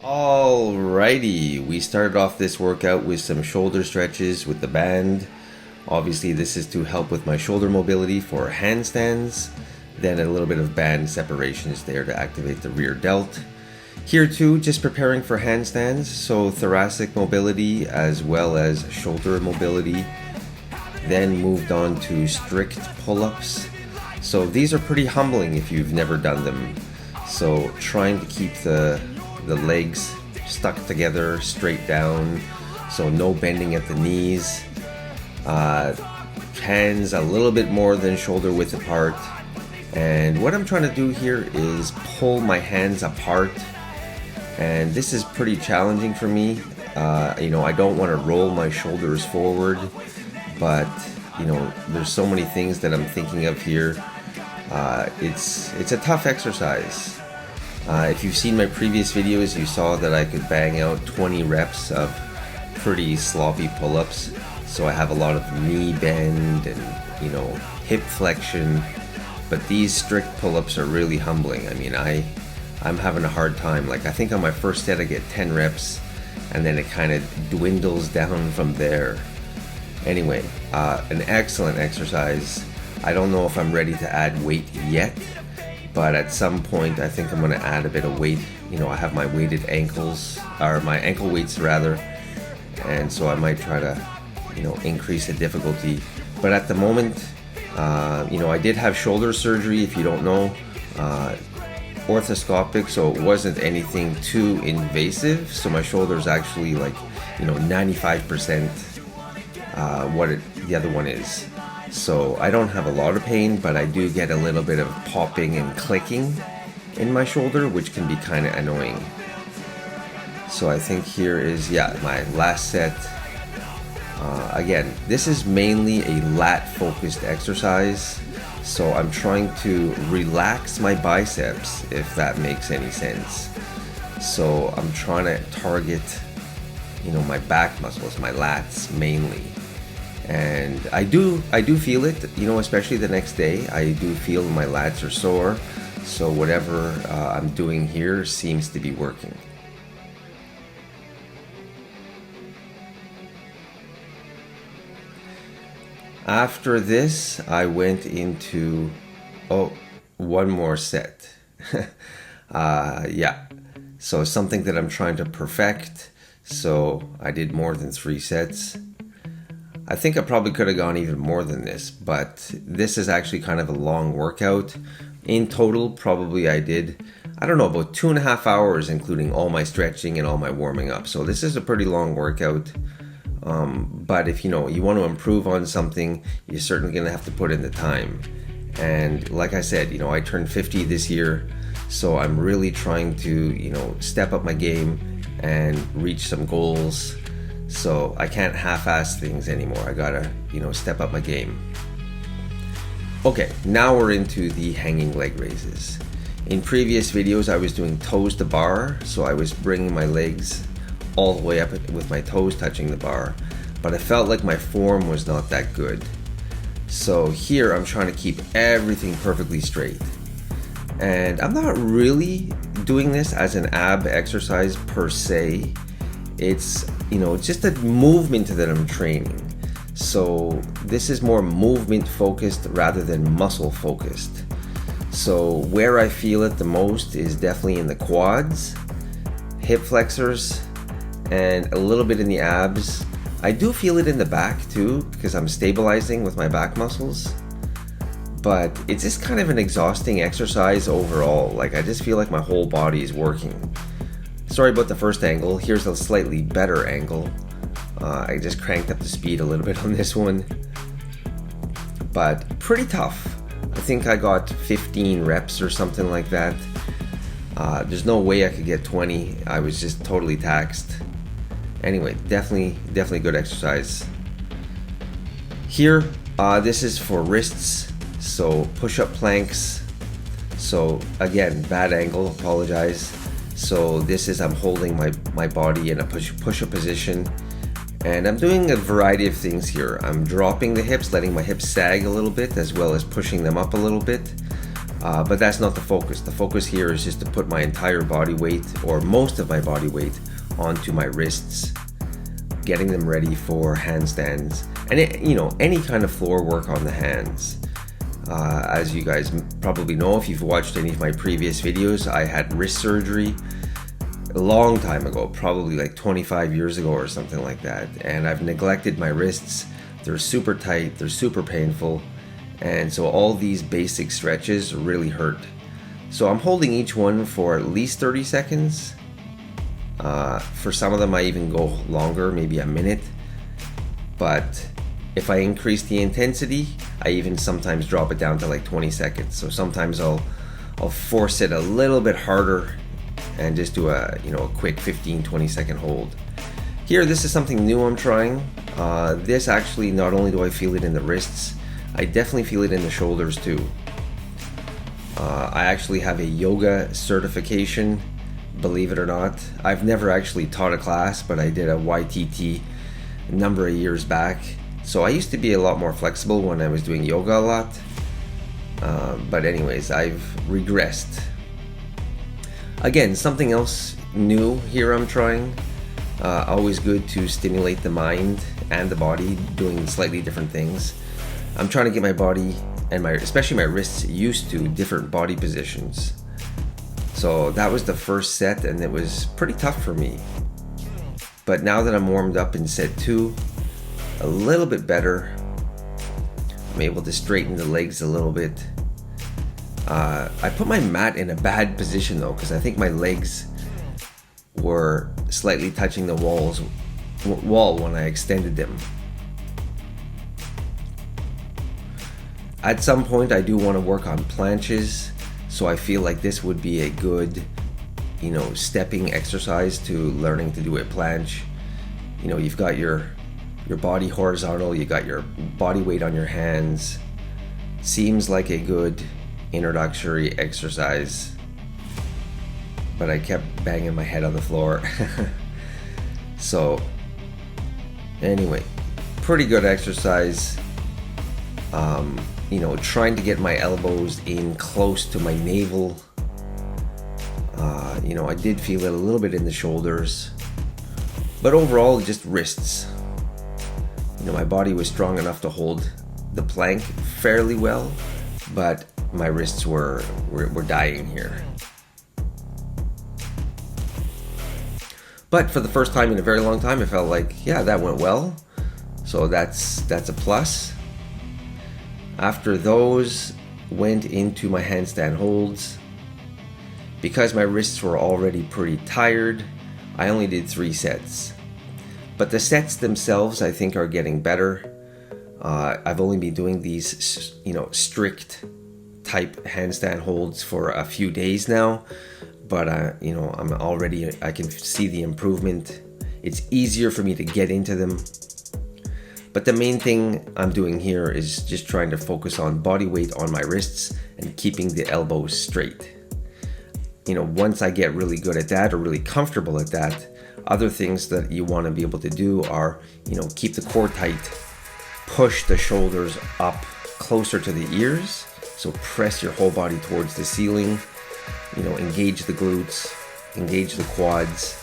Alrighty, we started off this workout with some shoulder stretches with the band. Obviously this is to help with my shoulder mobility for handstands. Then a little bit of band separations there to activate the rear delt. Here too, just preparing for handstands, so thoracic mobility as well as shoulder mobility. Then moved on to strict pull-ups. So these are pretty humbling if you've never done them. So trying to keep the legs stuck together, straight down, so no bending at the knees. Hands a little bit more than shoulder width apart. And what I'm trying to do here is pull my hands apart. And this is pretty challenging for me. I don't want to roll my shoulders forward, but there's so many things that I'm thinking of here. It's a tough exercise. If you've seen my previous videos, you saw that I could bang out 20 reps of pretty sloppy pull-ups. So I have a lot of knee bend and, hip flexion. But these strict pull-ups are really humbling. I mean, I'm having a hard time. Like, I think on my first set I get 10 reps, and then it kind of dwindles down from there. Anyway, an excellent exercise. I don't know if I'm ready to add weight yet. But at some point, I think I'm going to add a bit of weight. I have my weighted ankles, or my ankle weights rather, and so I might try to, increase the difficulty. But at the moment, I did have shoulder surgery, if you don't know, orthoscopic, so it wasn't anything too invasive. So my shoulder's actually 95% what the other one is. So I don't have a lot of pain, but I do get a little bit of popping and clicking in my shoulder, which can be kind of annoying. So I think here is, my last set. Again, this is mainly a lat focused exercise. So I'm trying to relax my biceps, if that makes any sense. So I'm trying to target, my back muscles, my lats mainly. And I do feel it, especially the next day. I do feel my lats are sore. So whatever I'm doing here seems to be working. After this, I went into, one more set. So something that I'm trying to perfect. So I did more than 3 sets. I think I probably could have gone even more than this, but this is actually kind of a long workout. In total, probably I did, about 2.5 hours, including all my stretching and all my warming up. So this is a pretty long workout. But if you want to improve on something, you're certainly going to have to put in the time. And like I said, I turned 50 this year, so I'm really trying to, step up my game and reach some goals. So I can't half-ass things anymore. I gotta, step up my game. Okay, now we're into the hanging leg raises. In previous videos, I was doing toes to bar. So I was bringing my legs all the way up with my toes touching the bar. But I felt like my form was not that good. So here I'm trying to keep everything perfectly straight. And I'm not really doing this as an ab exercise per se. It's just a movement that I'm training. So this is more movement focused rather than muscle focused. So where I feel it the most is definitely in the quads, hip flexors, and a little bit in the abs. I do feel it in the back too, because I'm stabilizing with my back muscles. But it's just kind of an exhausting exercise overall. Like, I just feel like my whole body is working. Sorry about the first angle. Here's a slightly better angle. I just cranked up the speed a little bit on this one. But pretty tough. I think I got 15 reps or something like that. There's no way I could get 20. I was just totally taxed. Anyway, definitely good exercise. Here, this is for wrists. So push-up planks. So again, bad angle, apologize. So this is, I'm holding my body in a push-up position, and I'm doing a variety of things here. I'm dropping the hips, letting my hips sag a little bit, as well as pushing them up a little bit. But that's not the focus. The focus here is just to put my entire body weight, or most of my body weight, onto my wrists, getting them ready for handstands and any kind of floor work on the hands. As you guys probably know, if you've watched any of my previous videos, I had wrist surgery a long time ago, probably like 25 years ago or something like that, and I've neglected my wrists. They're super tight, they're super painful, and so all these basic stretches really hurt. So I'm holding each one for at least 30 seconds. For some of them I even go longer, maybe a minute. But if I increase the intensity, I even sometimes drop it down to like 20 seconds. So sometimes I'll force it a little bit harder and just do a quick 15-20 second hold. Here, this is something new I'm trying. This actually, not only do I feel it in the wrists, I definitely feel it in the shoulders too. I actually have a yoga certification, believe it or not. I've never actually taught a class, but I did a YTT a number of years back. So I used to be a lot more flexible when I was doing yoga a lot. But anyways, I've regressed. Again, something else new here I'm trying. Always good to stimulate the mind and the body, doing slightly different things. I'm trying to get my body and especially my wrists used to different body positions. So that was the first set, and it was pretty tough for me. But now that I'm warmed up in set 2, a little bit better. I'm able to straighten the legs a little bit. I put my mat in a bad position though, because I think my legs were slightly touching the wall when I extended them. At some point I do want to work on planches, so I feel like this would be a good, stepping exercise to learning to do a planche. You've got your body horizontal, you got your body weight on your hands. Seems like a good introductory exercise, but I kept banging my head on the floor. So anyway, pretty good exercise. Trying to get my elbows in close to my navel. I did feel it a little bit in the shoulders, but overall just wrists. My body was strong enough to hold the plank fairly well, but my wrists were dying here. But for the first time in a very long time, I felt like, yeah, that went well. So that's a plus. After those, went into my handstand holds. Because my wrists were already pretty tired, I only did 3 sets. But the sets themselves, I think, are getting better. I've only been doing these, strict type handstand holds for a few days now. But, I can see the improvement. It's easier for me to get into them. But the main thing I'm doing here is just trying to focus on body weight on my wrists and keeping the elbows straight. Once I get really good at that, or really comfortable at that, other things that you want to be able to do are, keep the core tight, push the shoulders up closer to the ears, so press your whole body towards the ceiling, engage the glutes, engage the quads.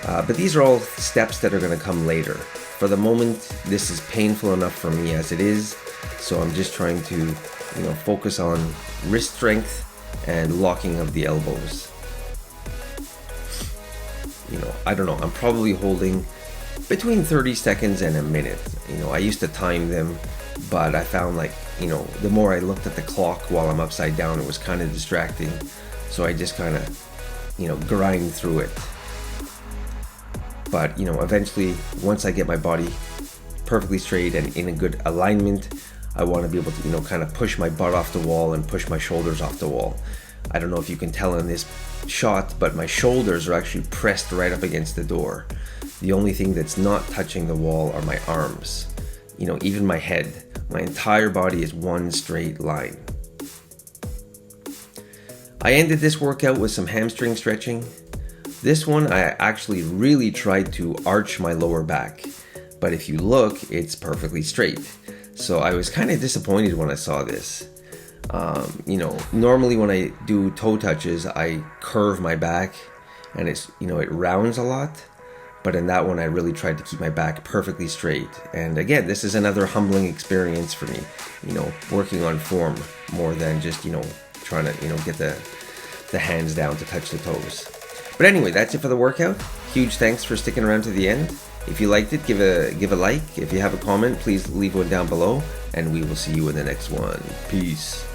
But these are all steps that are going to come later. For the moment, this is painful enough for me as it is, so I'm just trying to, focus on wrist strength and locking of the elbows. I don't know, I'm probably holding between 30 seconds and a minute. I used to time them, but I found the more I looked at the clock while I'm upside down, it was kind of distracting. So I just kind of, grind through it. But, eventually, once I get my body perfectly straight and in a good alignment, I want to be able to, kind of push my butt off the wall and push my shoulders off the wall. I don't know if you can tell in this shot, but my shoulders are actually pressed right up against the door. The only thing that's not touching the wall are my arms. Even my head. My entire body is one straight line. I ended this workout with some hamstring stretching. This one, I actually really tried to arch my lower back, but if you look, it's perfectly straight. So I was kind of disappointed when I saw this. You know, normally when I do toe touches, I curve my back and it's, you know, it rounds a lot. But in that one, I really tried to keep my back perfectly straight. And again, this is another humbling experience for me, you know, working on form more than just, you know, trying to, you know, get the hands down to touch the toes. But anyway, that's it for the workout. Huge thanks for sticking around to the end. If you liked it, give a like. If you have a comment, please leave one down below. And we will see you in the next one. Peace.